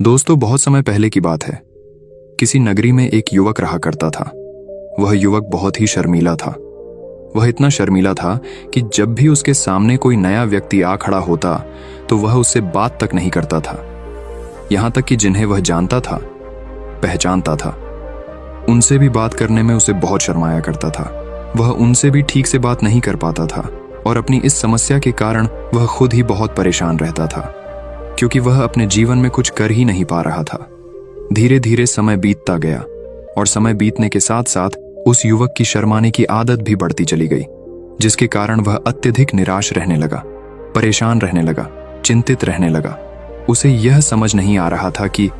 दोस्तों, बहुत समय पहले की बात है। किसी नगरी में एक युवक रहा करता था। वह युवक बहुत ही शर्मीला था। वह इतना शर्मीला था कि जब भी उसके सामने कोई नया व्यक्ति आ खड़ा होता तो वह उससे बात तक नहीं करता था। यहां तक कि जिन्हें वह जानता था, पहचानता था, उनसे भी बात करने में उसे बहुत शर्माया करता था। वह उनसे भी ठीक से बात नहीं कर पाता था और अपनी इस समस्या के कारण वह खुद ही बहुत परेशान रहता था, क्योंकि वह अपने जीवन में कुछ कर ही नहीं पा रहा था। धीरे धीरे समय बीतता गया और समय बीतने के साथ साथ उस युवक की शर्माने की आदत भी बढ़ती चली गई, जिसके कारण वह अत्यधिक निराश रहने लगा, परेशान रहने लगा, चिंतित रहने लगा। उसे यह समझ नहीं आ रहा था कि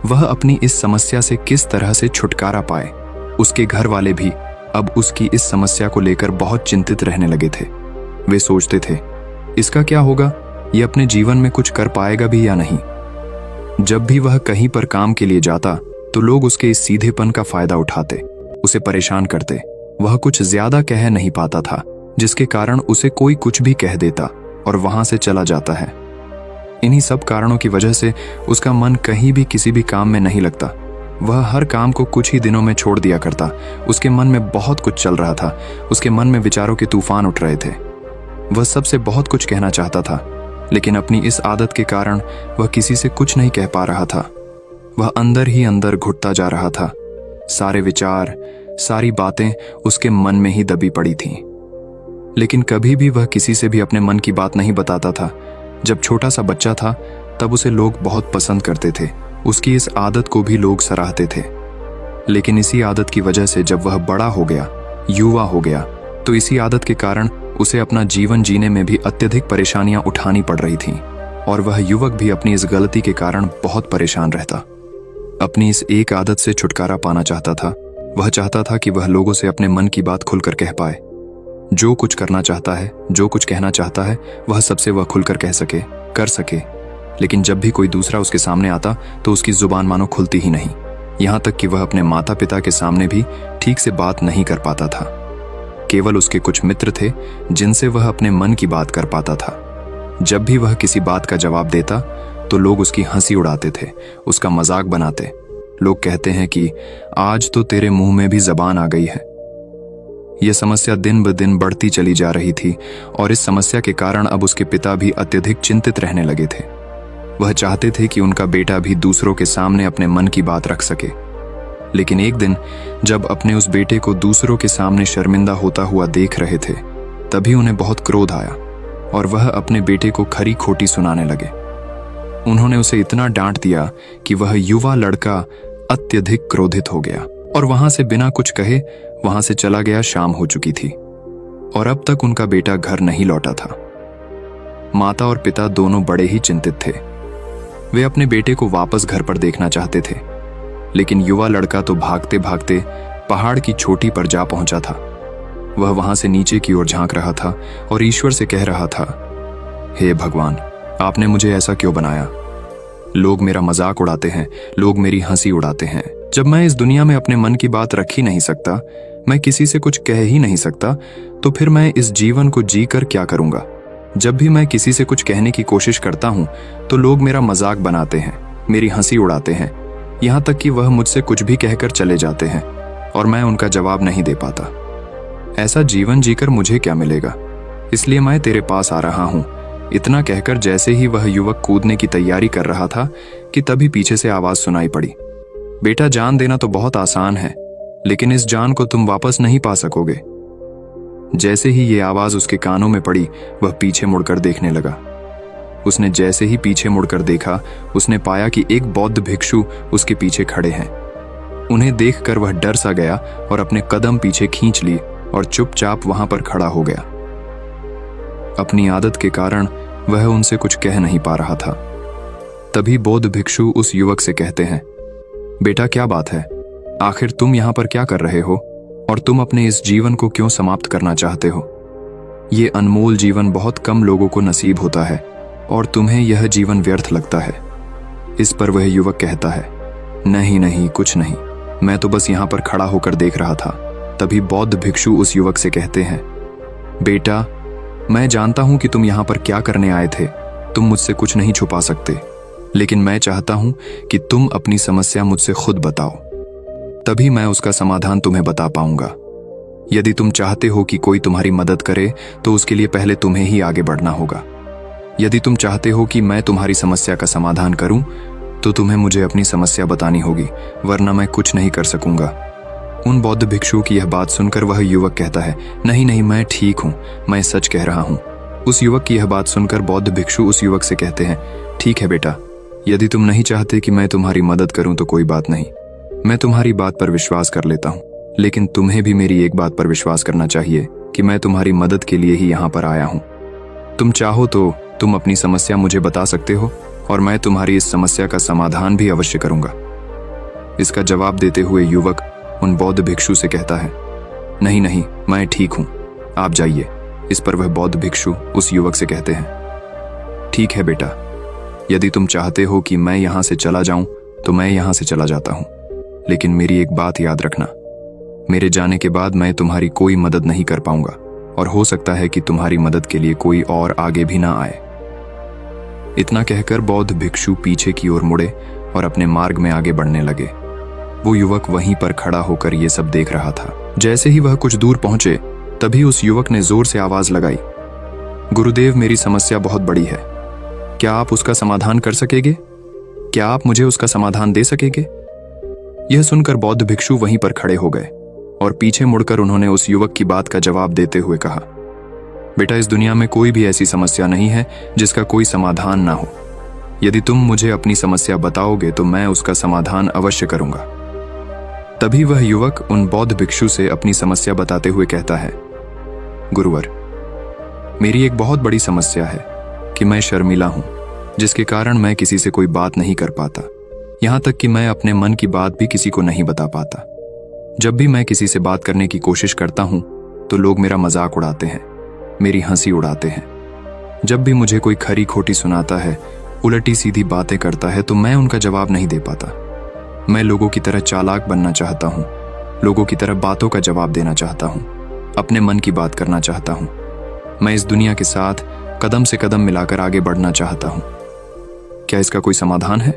वह अपनी इस समस्या से किस तरह से छुटकारा पाए। उसके घर वाले भी अब उसकी इस समस्या को लेकर बहुत चिंतित रहने लगे थे। वे सोचते थे, इसका क्या होगा, ये अपने जीवन में कुछ कर पाएगा भी या नहीं। जब भी वह कहीं पर काम के लिए जाता तो लोग उसके इस सीधेपन का फायदा उठाते, उसे परेशान करते। वह कुछ ज्यादा कह नहीं पाता था, जिसके कारण उसे कोई कुछ भी कह देता और वहां से चला जाता है। इन्हीं सब कारणों की वजह से उसका मन कहीं भी किसी भी काम में नहीं लगता। वह हर काम को कुछ ही दिनों में छोड़ दिया करता। उसके मन में बहुत कुछ चल रहा था। उसके मन में विचारों के तूफान उठ रहे थे। वह सबसे बहुत कुछ कहना चाहता था, लेकिन अपनी इस आदत के कारण वह किसी से कुछ नहीं कह पा रहा था। वह अंदर ही अंदर घुटता जा रहा था। सारे विचार, सारी बातें उसके मन में ही दबी पड़ी थीं। लेकिन कभी भी वह किसी से भी अपने मन की बात नहीं बताता था। जब छोटा सा बच्चा था तब उसे लोग बहुत पसंद करते थे। उसकी इस आदत को भी लोग सराहते थे। लेकिन इसी आदत की वजह से जब वह बड़ा हो गया, युवा हो गया, तो इसी आदत के कारण उसे अपना जीवन जीने में भी अत्यधिक परेशानियां उठानी पड़ रही थीं और वह युवक भी अपनी इस गलती के कारण बहुत परेशान रहता। अपनी इस एक आदत से छुटकारा पाना चाहता था। वह चाहता था कि वह लोगों से अपने मन की बात खुलकर कह पाए। जो कुछ करना चाहता है, जो कुछ कहना चाहता है, वह सबसे वह खुलकर कह सके, कर सके। लेकिन जब भी कोई दूसरा उसके सामने आता तो उसकी जुबान मानो खुलती ही नहीं। यहां तक कि वह अपने माता पिता के सामने भी ठीक से बात नहीं कर पाता था। केवल उसके कुछ मित्र थे जिनसे वह अपने मन की बात कर पाता था। जब भी वह किसी बात का जवाब देता तो लोग उसकी हंसी उड़ाते थे, उसका मजाक बनाते। लोग कहते हैं कि आज तो तेरे मुंह में भी जबान आ गई है। यह समस्या दिन ब दिन बढ़ती चली जा रही थी और इस समस्या के कारण अब उसके पिता भी अत्यधिक चिंतित रहने लगे थे। वह चाहते थे कि उनका बेटा भी दूसरों के सामने अपने मन की बात रख सके। लेकिन एक दिन जब अपने उस बेटे को दूसरों के सामने शर्मिंदा होता हुआ देख रहे थे, तभी उन्हें बहुत क्रोध आया और वह अपने बेटे को खरी खोटी सुनाने लगे। उन्होंने उसे इतना डांट दिया कि वह युवा लड़का अत्यधिक क्रोधित हो गया और वहां से बिना कुछ कहे वहां से चला गया। शाम हो चुकी थी और अब तक उनका बेटा घर नहीं लौटा था। माता और पिता दोनों बड़े ही चिंतित थे। वे अपने बेटे को वापस घर पर देखना चाहते थे, लेकिन युवा लड़का तो भागते भागते पहाड़ की चोटी पर जा पहुंचा था। वह वहां से नीचे की ओर झांक रहा था और ईश्वर से कह रहा था, हे भगवान, आपने मुझे ऐसा क्यों बनाया? लोग मेरा मजाक उड़ाते हैं, लोग मेरी हंसी उड़ाते हैं। जब मैं इस दुनिया में अपने मन की बात रख ही नहीं सकता, मैं किसी से कुछ कह ही नहीं सकता, तो फिर मैं इस जीवन को जी कर क्या करूंगा? जब भी मैं किसी से कुछ कहने की कोशिश करता हूं तो लोग मेरा मजाक बनाते हैं, मेरी हंसी उड़ाते हैं, यहां तक कि वह मुझसे कुछ भी कहकर चले जाते हैं और मैं उनका जवाब नहीं दे पाता। ऐसा जीवन जीकर मुझे क्या मिलेगा? इसलिए मैं तेरे पास आ रहा हूं। इतना कहकर जैसे ही वह युवक कूदने की तैयारी कर रहा था कि तभी पीछे से आवाज सुनाई पड़ी, बेटा, जान देना तो बहुत आसान है, लेकिन इस जान को तुम वापस नहीं पा सकोगे। जैसे ही ये आवाज उसके कानों में पड़ी, वह पीछे मुड़कर देखने लगा। उसने जैसे ही पीछे मुड़कर देखा, उसने पाया कि एक बौद्ध भिक्षु उसके पीछे खड़े हैं। उन्हें देखकर वह डर सा गया और अपने कदम पीछे खींच लिए और चुपचाप वहां पर खड़ा हो गया। अपनी आदत के कारण वह उनसे कुछ कह नहीं पा रहा था। तभी बौद्ध भिक्षु उस युवक से कहते हैं, बेटा, क्या बात है? आखिर तुम यहां पर क्या कर रहे हो और तुम अपने इस जीवन को क्यों समाप्त करना चाहते हो? ये अनमोल जीवन बहुत कम लोगों को नसीब होता है और तुम्हें यह जीवन व्यर्थ लगता है। इस पर वह युवक कहता है, नहीं नहीं, कुछ नहीं, मैं तो बस यहां पर खड़ा होकर देख रहा था। तभी बौद्ध भिक्षु उस युवक से कहते हैं, बेटा, मैं जानता हूं कि तुम यहां पर क्या करने आए थे। तुम मुझसे कुछ नहीं छुपा सकते, लेकिन मैं चाहता हूं कि तुम अपनी समस्या मुझसे खुद बताओ, तभी मैं उसका समाधान तुम्हें बता पाऊंगा। यदि तुम चाहते हो कि कोई तुम्हारी मदद करे तो उसके लिए पहले तुम्हें ही आगे बढ़ना होगा। यदि तुम चाहते हो कि मैं तुम्हारी समस्या का समाधान करूं तो तुम्हें मुझे अपनी समस्या बतानी होगी, वरना मैं कुछ नहीं कर सकूंगा। उन बौद्ध भिक्षु की यह बात सुनकर वह युवक कहता है, नहीं नहीं, मैं ठीक हूं, मैं सच कह रहा हूं। उस युवक की यह बात सुनकर बौद्ध भिक्षु उस युवक से कहते हैं, ठीक है बेटा, यदि तुम नहीं चाहते कि मैं तुम्हारी मदद करूं तो कोई बात नहीं, मैं तुम्हारी बात पर विश्वास कर लेता हूं। लेकिन तुम्हें भी मेरी एक बात पर विश्वास करना चाहिए कि मैं तुम्हारी मदद के लिए ही यहां पर आया हूं। तुम चाहो तो तुम अपनी समस्या मुझे बता सकते हो और मैं तुम्हारी इस समस्या का समाधान भी अवश्य करूंगा। इसका जवाब देते हुए युवक उन बौद्ध भिक्षु से कहता है, नहीं नहीं, मैं ठीक हूं, आप जाइए। इस पर वह बौद्ध भिक्षु उस युवक से कहते हैं, ठीक है बेटा, यदि तुम चाहते हो कि मैं यहां से चला जाऊं तो मैं यहां से चला जाता हूं, लेकिन मेरी एक बात याद रखना, मेरे जाने के बाद मैं तुम्हारी कोई मदद नहीं कर पाऊंगा और हो सकता है कि तुम्हारी मदद के लिए कोई और आगे भी ना आए। इतना कहकर बौद्ध भिक्षु पीछे की ओर मुड़े और अपने मार्ग में आगे बढ़ने लगे। वो युवक वहीं पर खड़ा होकर ये सब देख रहा था। जैसे ही वह कुछ दूर पहुंचे तभी उस युवक ने जोर से आवाज लगाई, गुरुदेव, मेरी समस्या बहुत बड़ी है, क्या आप उसका समाधान कर सकेंगे? क्या आप मुझे उसका समाधान दे सकेंगे? यह सुनकर बौद्ध भिक्षु वहीं पर खड़े हो गए और पीछे मुड़कर उन्होंने उस युवक की बात का जवाब देते हुए कहा, बेटा, इस दुनिया में कोई भी ऐसी समस्या नहीं है जिसका कोई समाधान ना हो। यदि तुम मुझे अपनी समस्या बताओगे तो मैं उसका समाधान अवश्य करूंगा। तभी वह युवक उन बौद्ध भिक्षु से अपनी समस्या बताते हुए कहता है, गुरुवर, मेरी एक बहुत बड़ी समस्या है कि मैं शर्मिला हूं, जिसके कारण मैं किसी से कोई बात नहीं कर पाता। यहां तक कि मैं अपने मन की बात भी किसी को नहीं बता पाता। जब भी मैं किसी से बात करने की कोशिश करता हूं तो लोग मेरा मजाक उड़ाते हैं, मेरी हंसी उड़ाते हैं। जब भी मुझे कोई खरी खोटी सुनाता है, उलटी सीधी बातें करता है, तो मैं उनका जवाब नहीं दे पाता। मैं लोगों की तरह चालाक बनना चाहता हूं, लोगों की तरह बातों का जवाब देना चाहता हूं, अपने मन की बात करना चाहता हूं। मैं इस दुनिया के साथ कदम से कदम मिलाकर आगे बढ़ना चाहता हूं। क्या इसका कोई समाधान है?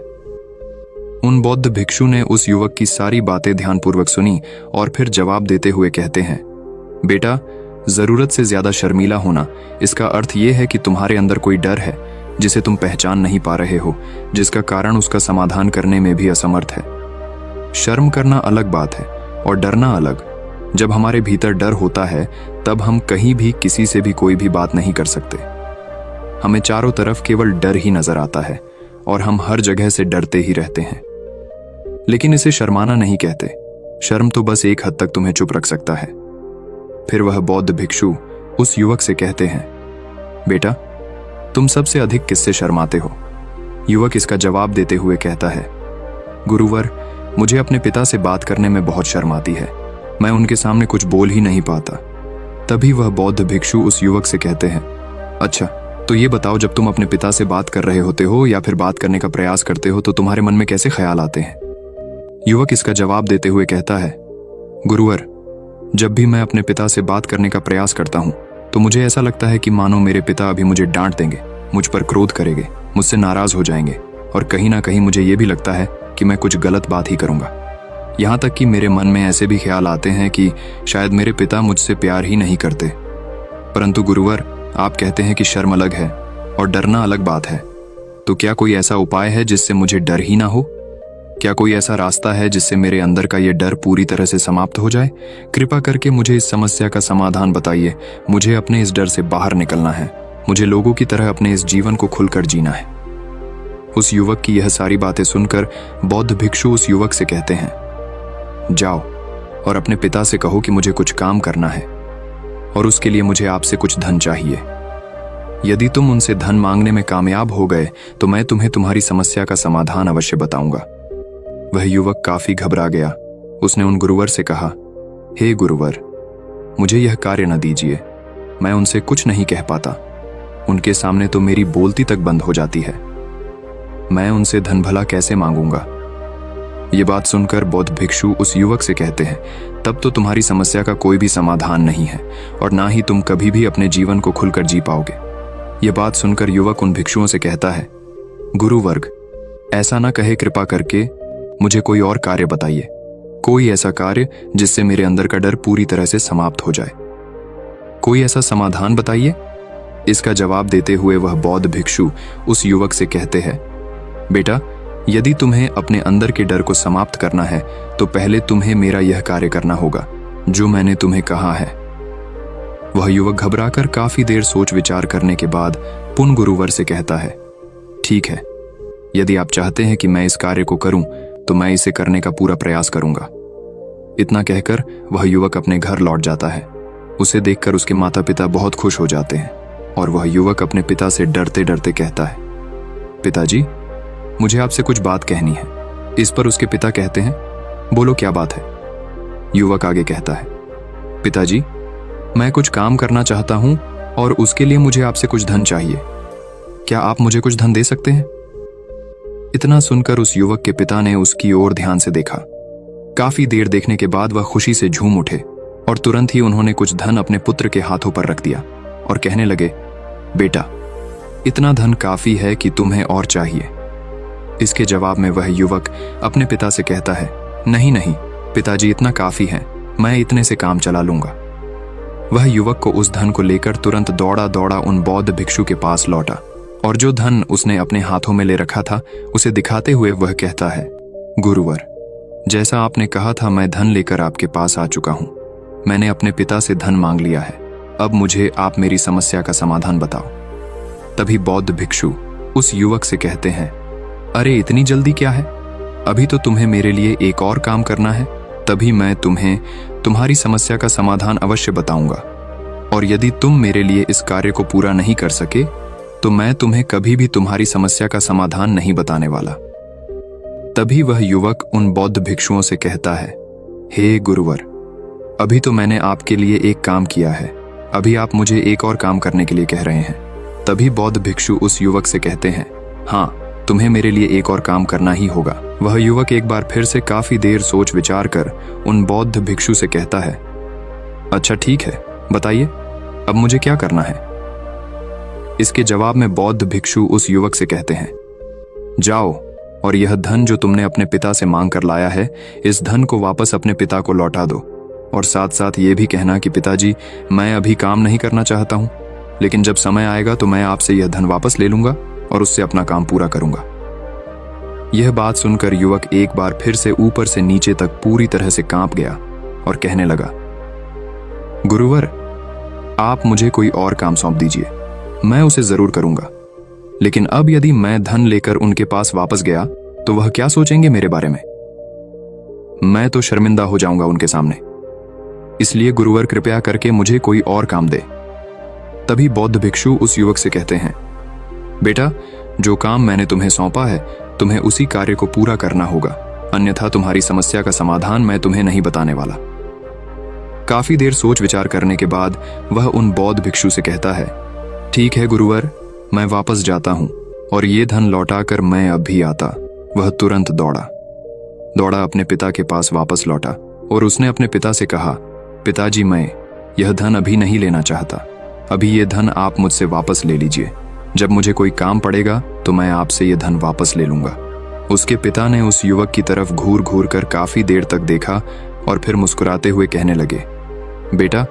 उन बौद्ध भिक्षु ने उस युवक की सारी बातें ध्यानपूर्वक सुनी और फिर जवाब देते हुए कहते हैं, बेटा, जरूरत से ज्यादा शर्मीला होना, इसका अर्थ यह है कि तुम्हारे अंदर कोई डर है जिसे तुम पहचान नहीं पा रहे हो, जिसका कारण उसका समाधान करने में भी असमर्थ है। शर्म करना अलग बात है और डरना अलग। जब हमारे भीतर डर होता है तब हम कहीं भी किसी से भी कोई भी बात नहीं कर सकते। हमें चारों तरफ केवल डर ही नजर आता है और हम हर जगह से डरते ही रहते हैं। लेकिन इसे शर्माना नहीं कहते। शर्म तो बस एक हद तक तुम्हें चुप रख सकता है। फिर वह बौद्ध भिक्षु उस युवक से कहते हैं, बेटा, तुम सबसे अधिक किससे शर्माते हो? युवक इसका जवाब देते हुए कहता है, गुरुवर, मुझे अपने पिता से बात करने में बहुत शर्म आती है। मैं उनके सामने कुछ बोल ही नहीं पाता। तभी वह बौद्ध भिक्षु उस युवक से कहते हैं, अच्छा, तो ये बताओ, जब तुम अपने पिता से बात कर रहे होते हो या फिर बात करने का प्रयास करते हो तो तुम्हारे मन में कैसे ख्याल आते हैं? युवक इसका जवाब देते हुए कहता है, गुरुवर, जब भी मैं अपने पिता से बात करने का प्रयास करता हूं तो मुझे ऐसा लगता है कि मानो मेरे पिता अभी मुझे डांट देंगे, मुझ पर क्रोध करेंगे, मुझसे नाराज हो जाएंगे और कहीं ना कहीं मुझे यह भी लगता है कि मैं कुछ गलत बात ही करूंगा। यहां तक कि मेरे मन में ऐसे भी ख्याल आते हैं कि शायद मेरे पिता मुझसे प्यार ही नहीं करते। परंतु गुरुवर, आप कहते हैं कि शर्म अलग है और डरना अलग बात है, तो क्या कोई ऐसा उपाय है जिससे मुझे डर ही ना हो? क्या कोई ऐसा रास्ता है जिससे मेरे अंदर का ये डर पूरी तरह से समाप्त हो जाए? कृपा करके मुझे इस समस्या का समाधान बताइए। मुझे अपने इस डर से बाहर निकलना है। मुझे लोगों की तरह अपने इस जीवन को खुलकर जीना है। उस युवक की यह सारी बातें सुनकर बौद्ध भिक्षु उस युवक से कहते हैं, जाओ और अपने पिता से कहो कि मुझे कुछ काम करना है और उसके लिए मुझे आपसे कुछ धन चाहिए। यदि तुम उनसे धन मांगने में कामयाब हो गए तो मैं तुम्हें तुम्हारी समस्या का समाधान अवश्य बताऊंगा। वह युवक काफी घबरा गया। उसने उन गुरुवर से कहा, हे गुरुवर, मुझे यह कार्य न दीजिए। मैं उनसे कुछ नहीं कह पाता। उनके सामने तो मेरी बोलती तक बंद हो जाती है। मैं उनसे धन भला कैसे मांगूंगा? ये बात सुनकर बौद्ध भिक्षु उस युवक से कहते हैं, तब तो तुम्हारी समस्या का कोई भी समाधान नहीं है और ना ही तुम कभी भी अपने जीवन को खुलकर जी पाओगे। यह बात सुनकर युवक उन भिक्षुओं से कहता है, गुरुवर्ग, ऐसा ना कहे, कृपा करके मुझे कोई और कार्य बताइए, कोई ऐसा कार्य जिससे मेरे अंदर का डर पूरी तरह से समाप्त हो जाए। कोई ऐसा समाधान बताइए। इसका जवाब देते हुए वह बौद्ध भिक्षु उस युवक से कहते हैं, बेटा, यदि तुम्हें अपने अंदर के डर को समाप्त करना है तो पहले तुम्हें मेरा यह कार्य करना होगा जो मैंने तुम्हें कहा है। वह युवक घबराकर काफी देर सोच विचार करने के बाद पुन गुरुवर से कहता है, ठीक है, यदि आप चाहते हैं कि मैं इस कार्य को करूं तो मैं इसे करने का पूरा प्रयास करूंगा। इतना कहकर वह युवक अपने घर लौट जाता है। उसे देखकर उसके माता पिता बहुत खुश हो जाते हैं और वह युवक अपने पिता से डरते डरते कहता है, पिताजी, मुझे आपसे कुछ बात कहनी है। इस पर उसके पिता कहते हैं, बोलो क्या बात है। युवक आगे कहता है, पिताजी, मैं कुछ काम करना चाहता हूं और उसके लिए मुझे आपसे कुछ धन चाहिए। क्या आप मुझे कुछ धन दे सकते हैं? इतना सुनकर उस युवक के पिता ने उसकी ओर ध्यान से देखा। काफी देर देखने के बाद वह खुशी से झूम उठे और तुरंत ही उन्होंने कुछ धन अपने पुत्र के हाथों पर रख दिया और कहने लगे, बेटा, इतना धन काफी है कि तुम्हें और चाहिए। इसके जवाब में वह युवक अपने पिता से कहता है, नहीं नहीं पिताजी, इतना काफी है, मैं इतने से काम चला लूंगा। वह युवक को उस धन को लेकर तुरंत दौड़ा दौड़ा उन बौद्ध भिक्षु के पास लौटा और जो धन उसने अपने हाथों में ले रखा था उसे दिखाते हुए वह कहता है, गुरुवर, जैसा आपने कहा था मैं धन लेकर आपके पास आ चुका हूं। मैंने अपने पिता से धन मांग लिया है। अब मुझे आप मेरी समस्या का समाधान बताओ। तभी बौद्ध भिक्षु उस युवक से कहते हैं, अरे इतनी जल्दी क्या है, अभी तो तुम्हें मेरे लिए एक और काम करना है, तभी मैं तुम्हें तुम्हारी समस्या का समाधान अवश्य बताऊंगा। और यदि तुम मेरे लिए इस कार्य को पूरा नहीं कर सके तो मैं तुम्हें कभी भी तुम्हारी समस्या का समाधान नहीं बताने वाला। तभी वह युवक उन बौद्ध भिक्षुओं से कहता है, हे गुरुवर, अभी तो मैंने आपके लिए एक काम किया है, अभी आप मुझे एक और काम करने के लिए कह रहे हैं। तभी बौद्ध भिक्षु उस युवक से कहते हैं, हाँ, तुम्हें मेरे लिए एक और काम करना ही होगा। वह युवक एक बार फिर से काफी देर सोच विचार कर उन बौद्ध भिक्षु से कहता है, अच्छा ठीक है, बताइए अब मुझे क्या करना है। इसके जवाब में बौद्ध भिक्षु उस युवक से कहते हैं, जाओ और यह धन जो तुमने अपने पिता से मांग कर लाया है, इस धन को वापस अपने पिता को लौटा दो और साथ साथ ये भी कहना कि पिताजी, मैं अभी काम नहीं करना चाहता हूं, लेकिन जब समय आएगा तो मैं आपसे यह धन वापस ले लूंगा और उससे अपना काम पूरा करूंगा। यह बात सुनकर युवक एक बार फिर से ऊपर से नीचे तक पूरी तरह से कांप गया और कहने लगा, गुरुवर, आप मुझे कोई और काम सौंप दीजिए, मैं उसे जरूर करूंगा। लेकिन अब यदि मैं धन लेकर उनके पास वापस गया तो वह क्या सोचेंगे मेरे बारे में? मैं तो शर्मिंदा हो जाऊंगा उनके सामने। इसलिए गुरुवर, कृपया करके मुझे कोई और काम दे। तभी बौद्ध भिक्षु उस युवक से कहते हैं, बेटा, जो काम मैंने तुम्हें सौंपा है तुम्हें उसी कार्य को पूरा करना होगा, अन्यथा तुम्हारी समस्या का समाधान मैं तुम्हें नहीं बताने वाला। काफी देर सोच विचार करने के बाद वह उन बौद्ध भिक्षु से कहता है, ठीक है गुरुवर, मैं वापस जाता हूं और ये धन लौटाकर मैं अब भी आता। वह तुरंत दौड़ा अपने पिता के पास वापस लौटा और उसने अपने पिता से कहा, पिताजी, मैं यह धन अभी नहीं लेना चाहता, अभी ये धन आप मुझसे वापस ले लीजिए। जब मुझे कोई काम पड़ेगा तो मैं आपसे ये धन वापस ले लूंगा। उसके पिता ने उस युवक की तरफ घूर घूर कर काफी देर तक देखा और फिर मुस्कुराते हुए कहने लगे, बेटा,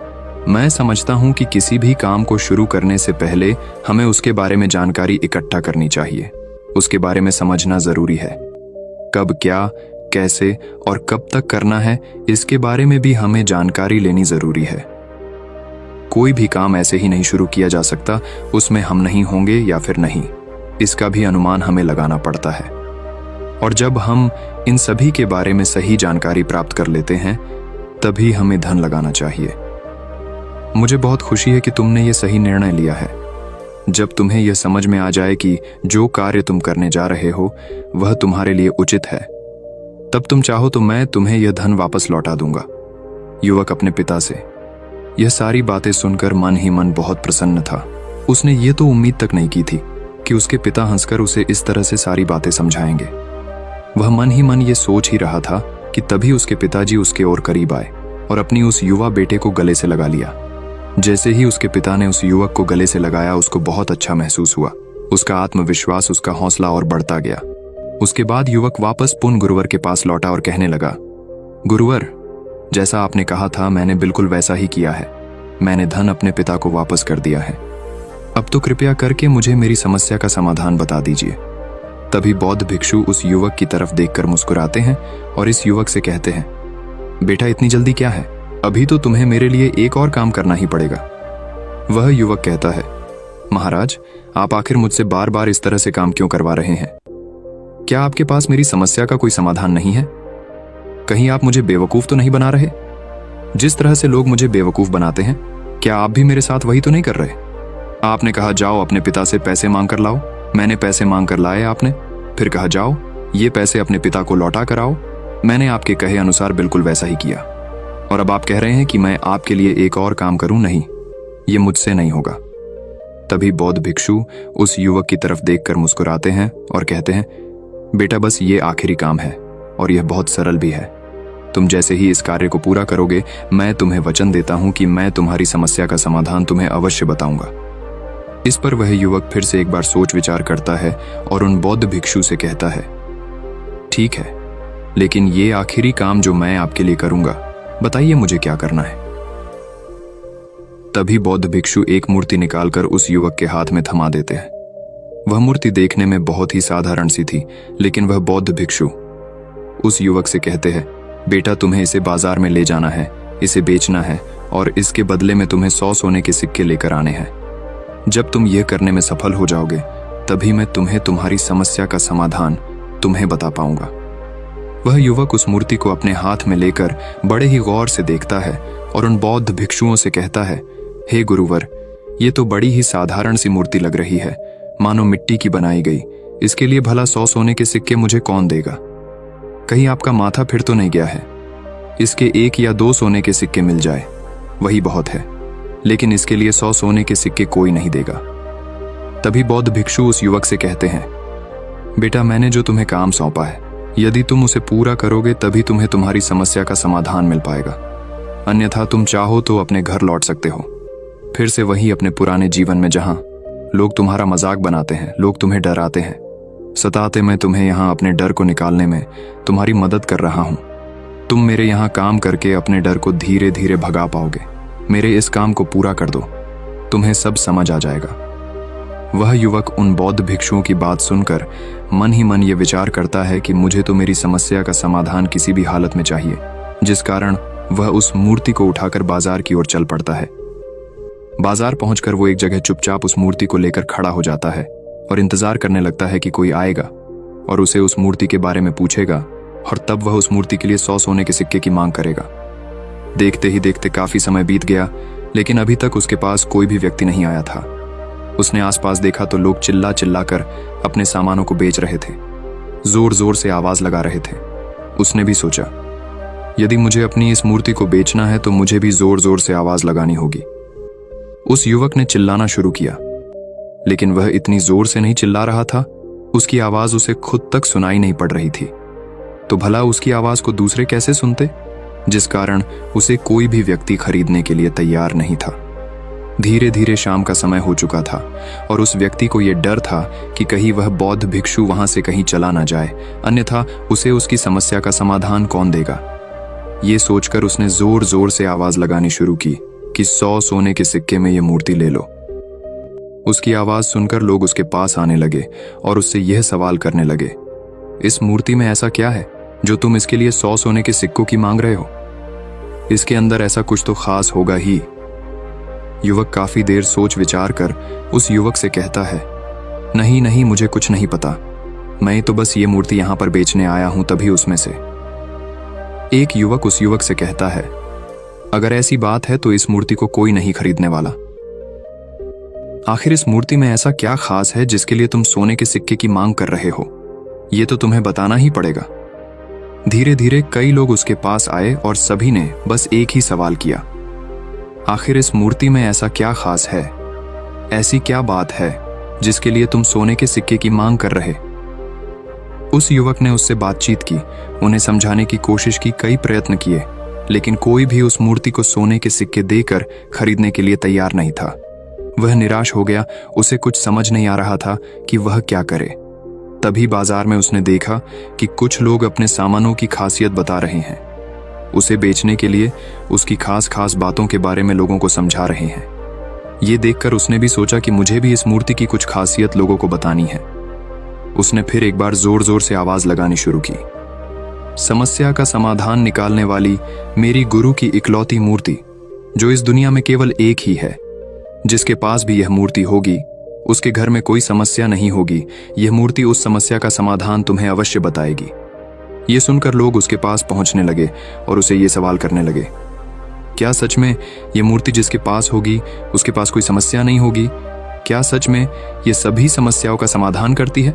मैं समझता हूं कि किसी भी काम को शुरू करने से पहले हमें उसके बारे में जानकारी इकट्ठा करनी चाहिए। उसके बारे में समझना जरूरी है। कब, क्या, कैसे और कब तक करना है, इसके बारे में भी हमें जानकारी लेनी जरूरी है। कोई भी काम ऐसे ही नहीं शुरू किया जा सकता, उसमें हम नहीं होंगे या फिर नहीं, इसका भी अनुमान हमें लगाना पड़ता है। और जब हम इन सभी के बारे में सही जानकारी प्राप्त कर लेते हैं तभी हमें धन लगाना चाहिए। मुझे बहुत खुशी है कि तुमने ये सही निर्णय लिया है। जब तुम्हें यह समझ में आ जाए कि जो कार्य तुम करने जा रहे हो वह तुम्हारे लिए उचित है, तब तुम चाहो तो मैं तुम्हें यह धन वापस लौटा दूंगा। युवक अपने पिता से यह सारी बातें सुनकर मन ही मन बहुत प्रसन्न था। उसने ये तो उम्मीद तक नहीं की थी कि उसके पिता हंसकर उसे इस तरह से सारी बातें समझाएंगे। वह मन ही मन ये सोच ही रहा था कि तभी उसके पिताजी उसके और करीब आए और अपनी उस युवा बेटे को गले से लगा लिया। जैसे ही उसके पिता ने उस युवक को गले से लगाया, उसको बहुत अच्छा महसूस हुआ। उसका आत्मविश्वास, उसका हौसला और बढ़ता गया। उसके बाद युवक वापस पुन गुरुवर के पास लौटा और कहने लगा, गुरुवर, जैसा आपने कहा था मैंने बिल्कुल वैसा ही किया है। मैंने धन अपने पिता को वापस कर दिया है। अब तो कृपया करके मुझे मेरी समस्या का समाधान बता दीजिए। तभी बौद्ध भिक्षु उस युवक की तरफ देखकर मुस्कुराते हैं और इस युवक से कहते हैं, बेटा इतनी जल्दी क्या है, अभी तो तुम्हें मेरे लिए एक और काम करना ही पड़ेगा। वह युवक कहता है, महाराज, आप आखिर मुझसे बार बार इस तरह से काम क्यों करवा रहे हैं? क्या आपके पास मेरी समस्या का कोई समाधान नहीं है? कहीं आप मुझे बेवकूफ तो नहीं बना रहे? जिस तरह से लोग मुझे बेवकूफ बनाते हैं, क्या आप भी मेरे साथ वही तो नहीं कर रहे? आपने कहा जाओ अपने पिता से पैसे मांग कर लाओ, मैंने पैसे मांग कर लाए आपने, फिर कहा जाओ ये पैसे अपने पिता को लौटा कर आओ, मैंने आपके कहे अनुसार बिल्कुल वैसा ही किया। और अब आप कह रहे हैं कि मैं आपके लिए एक और काम करूं? नहीं, ये मुझसे नहीं होगा। तभी बौद्ध भिक्षु उस युवक की तरफ देखकर मुस्कुराते हैं और कहते हैं, बेटा बस ये आखिरी काम है और यह बहुत सरल भी है। तुम जैसे ही इस कार्य को पूरा करोगे, मैं तुम्हें वचन देता हूं कि मैं तुम्हारी समस्या का समाधान तुम्हें अवश्य बताऊंगा। इस पर वह युवक फिर से एक बार सोच विचार करता है और उन बौद्ध भिक्षु से कहता है, ठीक है, लेकिन ये आखिरी काम जो मैं आपके लिए करूंगा, बताइए मुझे क्या करना है। तभी बौद्ध भिक्षु एक मूर्ति निकालकर उस युवक के हाथ में थमा देते हैं। वह मूर्ति देखने में बहुत ही साधारण सी थी, लेकिन वह बौद्ध भिक्षु उस युवक से कहते हैं, बेटा तुम्हें इसे बाजार में ले जाना है, इसे बेचना है और इसके बदले में तुम्हें 100 सोने के सिक्के लेकर आने हैं। जब तुम यह करने में सफल हो जाओगे, तभी मैं तुम्हें तुम्हारी समस्या का समाधान तुम्हें बता पाऊंगा। वह युवक उस मूर्ति को अपने हाथ में लेकर बड़े ही गौर से देखता है और उन बौद्ध भिक्षुओं से कहता है, हे गुरुवर, ये तो बड़ी ही साधारण सी मूर्ति लग रही है, मानो मिट्टी की बनाई गई। इसके लिए भला 100 सोने के सिक्के मुझे कौन देगा? कहीं आपका माथा फिर तो नहीं गया है? इसके 1 या 2 सोने के सिक्के मिल जाए, वही बहुत है, लेकिन इसके लिए 100 सोने के सिक्के कोई नहीं देगा। तभी बौद्ध भिक्षु उस युवक से कहते हैं, बेटा मैंने जो तुम्हें काम सौंपा है, यदि तुम उसे पूरा करोगे तभी तुम्हें तुम्हारी समस्या का समाधान मिल पाएगा, अन्यथा तुम चाहो तो अपने घर लौट सकते हो, फिर से वही अपने पुराने जीवन में जहां लोग तुम्हारा मजाक बनाते हैं, लोग तुम्हें डराते हैं, सताते। मैं तुम्हें यहाँ अपने डर को निकालने में तुम्हारी मदद कर रहा हूँ। तुम मेरे यहाँ काम करके अपने डर को धीरे धीरे भगा पाओगे। मेरे इस काम को पूरा कर दो, तुम्हें सब समझ आ जाएगा। वह युवक उन बौद्ध भिक्षुओं की बात सुनकर मन ही मन ये विचार करता है कि मुझे तो मेरी समस्या का समाधान किसी भी हालत में चाहिए, जिस कारण वह उस मूर्ति को उठाकर बाजार की ओर चल पड़ता है। बाजार पहुंचकर वो एक जगह चुपचाप उस मूर्ति को लेकर खड़ा हो जाता है और इंतजार करने लगता है कि कोई आएगा और उसे उस मूर्ति के बारे में पूछेगा, और तब वह उस मूर्ति के लिए 100 सोने के सिक्के की मांग करेगा। देखते ही देखते काफी समय बीत गया, लेकिन अभी तक उसके पास कोई भी व्यक्ति नहीं आया था। उसने आसपास देखा तो लोग चिल्ला चिल्ला कर अपने सामानों को बेच रहे थे, जोर जोर से आवाज लगा रहे थे। उसने भी सोचा, यदि मुझे अपनी इस मूर्ति को बेचना है तो मुझे भी जोर जोर से आवाज लगानी होगी। उस युवक ने चिल्लाना शुरू किया, लेकिन वह इतनी जोर से नहीं चिल्ला रहा था, उसकी आवाज उसे खुद तक सुनाई नहीं पड़ रही थी। तो भला उसकी आवाज को दूसरे कैसे सुनते, जिस कारण उसे कोई भी व्यक्ति खरीदने के लिए तैयार नहीं था। धीरे धीरे शाम का समय हो चुका था और उस व्यक्ति को यह डर था कि कहीं वह बौद्ध भिक्षु वहां से कहीं चला ना जाए, अन्यथा उसे उसकी समस्या का समाधान कौन देगा। ये सोचकर उसने जोर जोर से आवाज लगानी शुरू की कि 100 सोने के सिक्के में यह मूर्ति ले लो। उसकी आवाज सुनकर लोग उसके पास आने लगे और उससे यह सवाल करने लगे, इस मूर्ति में ऐसा क्या है जो तुम इसके लिए 100 सोने के सिक्कों की मांग रहे हो? इसके अंदर ऐसा कुछ तो खास होगा ही। युवक काफी देर सोच विचार कर उस युवक से कहता है, नहीं नहीं, मुझे कुछ नहीं पता, मैं तो बस ये मूर्ति यहां पर बेचने आया हूं। तभी उसमें से एक युवक उस युवक से कहता है, अगर ऐसी बात है तो इस मूर्ति को कोई नहीं खरीदने वाला। आखिर इस मूर्ति में ऐसा क्या खास है जिसके लिए तुम सोने के सिक्के की मांग कर रहे हो? ये तो तुम्हें बताना ही पड़ेगा। धीरे धीरे कई लोग उसके पास आए और सभी ने बस एक ही सवाल किया, आखिर इस मूर्ति में ऐसा क्या खास है, ऐसी क्या बात है जिसके लिए तुम सोने के सिक्के की मांग कर रहे? उस युवक ने उससे बातचीत की, उन्हें समझाने की कोशिश की, कई प्रयत्न किए, लेकिन कोई भी उस मूर्ति को सोने के सिक्के देकर खरीदने के लिए तैयार नहीं था। वह निराश हो गया, उसे कुछ समझ नहीं आ रहा था कि वह क्या करे। तभी बाजार में उसने देखा कि कुछ लोग अपने सामानों की खासियत बता रहे हैं, उसे बेचने के लिए उसकी खास खास बातों के बारे में लोगों को समझा रहे हैं। ये देखकर उसने भी सोचा कि मुझे भी इस मूर्ति की कुछ खासियत लोगों को बतानी है। उसने फिर एक बार जोर जोर से आवाज लगानी शुरू की, समस्या का समाधान निकालने वाली मेरी गुरु की इकलौती मूर्ति, जो इस दुनिया में केवल एक ही है। जिसके पास भी यह मूर्ति होगी उसके घर में कोई समस्या नहीं होगी। यह मूर्ति उस समस्या का समाधान तुम्हें अवश्य बताएगी। ये सुनकर लोग उसके पास पहुंचने लगे और उसे ये सवाल करने लगे, क्या सच में ये मूर्ति जिसके पास होगी उसके पास कोई समस्या नहीं होगी? क्या सच में ये सभी समस्याओं का समाधान करती है?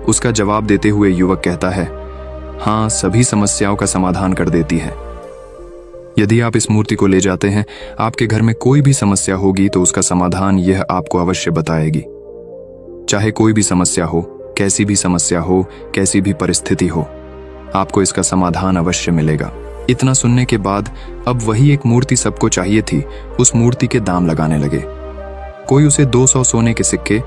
उसका जवाब देते हुए युवक कहता है, हाँ, सभी समस्याओं का समाधान कर देती है। यदि आप इस मूर्ति को ले जाते हैं, आपके घर में कोई भी समस्या होगी तो उसका समाधान यह आपको अवश्य बताएगी। चाहे कोई भी समस्या हो, कैसी भी समस्या हो, कैसी भी परिस्थिति हो, आपको इसका समाधान अवश्य मिलेगा। इतना सुनने के बाद अब वही एक मूर्ति सबको चाहिए थी, उस मूर्ति के दाम लगाने लगे। कोई उसे 200 सोने के सिक्के,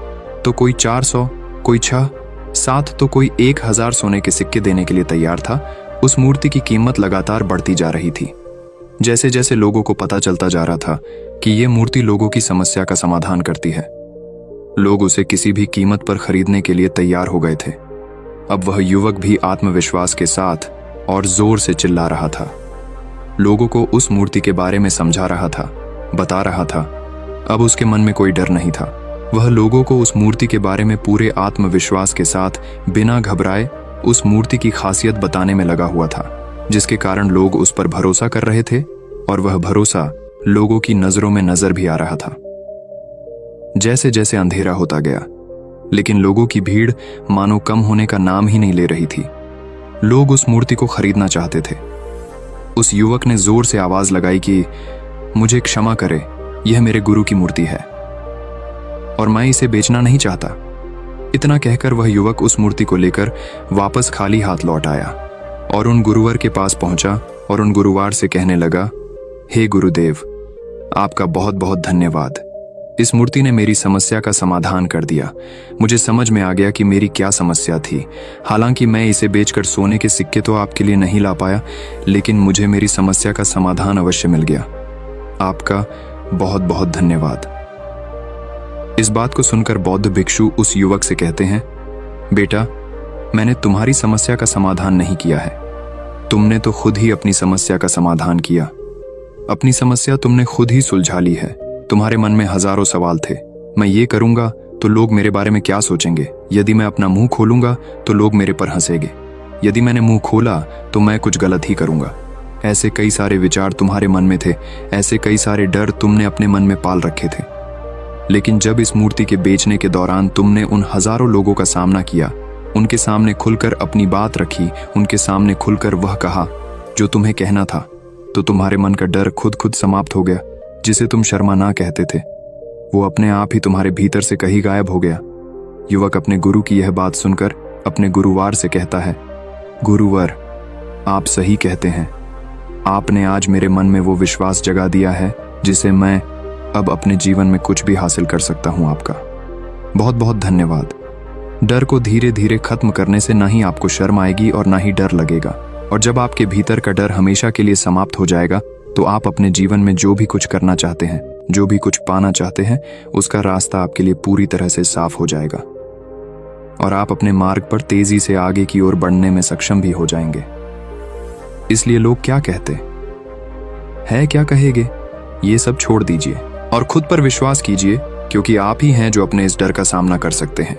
तो कोई 400, कोई 6, 7, तो कोई 1000 सोने के सिक्के देने के लिए तैयार था। उस मूर्ति की कीमत लगातार बढ़ती जा रही थी। जैसे जैसे लोगों को पता चलता जा रहा था कि ये मूर्ति लोगों की समस्या का समाधान करती है, लोग उसे किसी भी कीमत पर खरीदने के लिए तैयार हो गए थे। अब वह युवक भी आत्मविश्वास के साथ और जोर से चिल्ला रहा था, लोगों को उस मूर्ति के बारे में समझा रहा था, बता रहा था। अब उसके मन में कोई डर नहीं था। वह लोगों को उस मूर्ति के बारे में पूरे आत्मविश्वास के साथ बिना घबराए उस मूर्ति की खासियत बताने में लगा हुआ था, जिसके कारण लोग उस पर भरोसा कर रहे थे और वह भरोसा लोगों की नजरों में नजर भी आ रहा था। जैसे जैसे अंधेरा होता गया, लेकिन लोगों की भीड़ मानो कम होने का नाम ही नहीं ले रही थी। लोग उस मूर्ति को खरीदना चाहते थे। उस युवक ने जोर से आवाज लगाई कि मुझे क्षमा करे, यह मेरे गुरु की मूर्ति है और मैं इसे बेचना नहीं चाहता। इतना कहकर वह युवक उस मूर्ति को लेकर वापस खाली हाथ लौट आया और उन गुरुवर के पास पहुंचा और उन गुरुवार से कहने लगा, हे गुरुदेव, आपका बहुत बहुत धन्यवाद। इस मूर्ति ने मेरी समस्या का समाधान कर दिया। मुझे समझ में आ गया कि मेरी क्या समस्या थी। हालांकि मैं इसे बेचकर सोने के सिक्के तो आपके लिए नहीं ला पाया, लेकिन मुझे मेरी समस्या का समाधान अवश्य मिल गया। आपका बहुत बहुत धन्यवाद। इस बात को सुनकर बौद्ध भिक्षु उस युवक से कहते हैं, बेटा, मैंने तुम्हारी समस्या का समाधान नहीं किया है, तुमने तो खुद ही अपनी समस्या का समाधान किया। अपनी समस्या तुमने खुद ही सुलझा ली है। तुम्हारे मन में हजारों सवाल थे, मैं ये करूंगा तो लोग मेरे बारे में क्या सोचेंगे, यदि मैं अपना मुंह खोलूंगा तो लोग मेरे पर हंसेंगे, यदि मैंने मुंह खोला तो मैं कुछ गलत ही करूंगा। ऐसे कई सारे विचार तुम्हारे मन में थे, ऐसे कई सारे डर तुमने अपने मन में पाल रखे थे। लेकिन जब इस मूर्ति के बेचने के दौरान तुमने उन हजारों लोगों का सामना किया, उनके सामने खुलकर अपनी बात रखी, उनके सामने खुलकर वह कहा जो तुम्हें कहना था, तो तुम्हारे मन का डर खुद खुद समाप्त हो गया। जिसे तुम शर्मा ना कहते थे, वो अपने आप ही तुम्हारे भीतर से कहीं गायब हो गया। युवक अपने गुरु की यह बात सुनकर अपने गुरुवार से कहता है, गुरुवर, आप सही कहते हैं। आपने आज मेरे मन में वो विश्वास जगा दिया है जिसे मैं अब अपने जीवन में कुछ भी हासिल कर सकता हूं। आपका बहुत बहुत धन्यवाद। डर को धीरे धीरे खत्म करने से ना ही आपको शर्म आएगी और ना ही डर लगेगा, और जब आपके भीतर का डर हमेशा के लिए समाप्त हो जाएगा तो आप अपने जीवन में जो भी कुछ करना चाहते हैं, जो भी कुछ पाना चाहते हैं, उसका रास्ता आपके लिए पूरी तरह से साफ हो जाएगा और आप अपने मार्ग पर तेजी से आगे की ओर बढ़ने में सक्षम भी हो जाएंगे। इसलिए लोग क्या कहते हैं, क्या कहेंगे, ये सब छोड़ दीजिए और खुद पर विश्वास कीजिए, क्योंकि आप ही हैं जो अपने इस डर का सामना कर सकते हैं।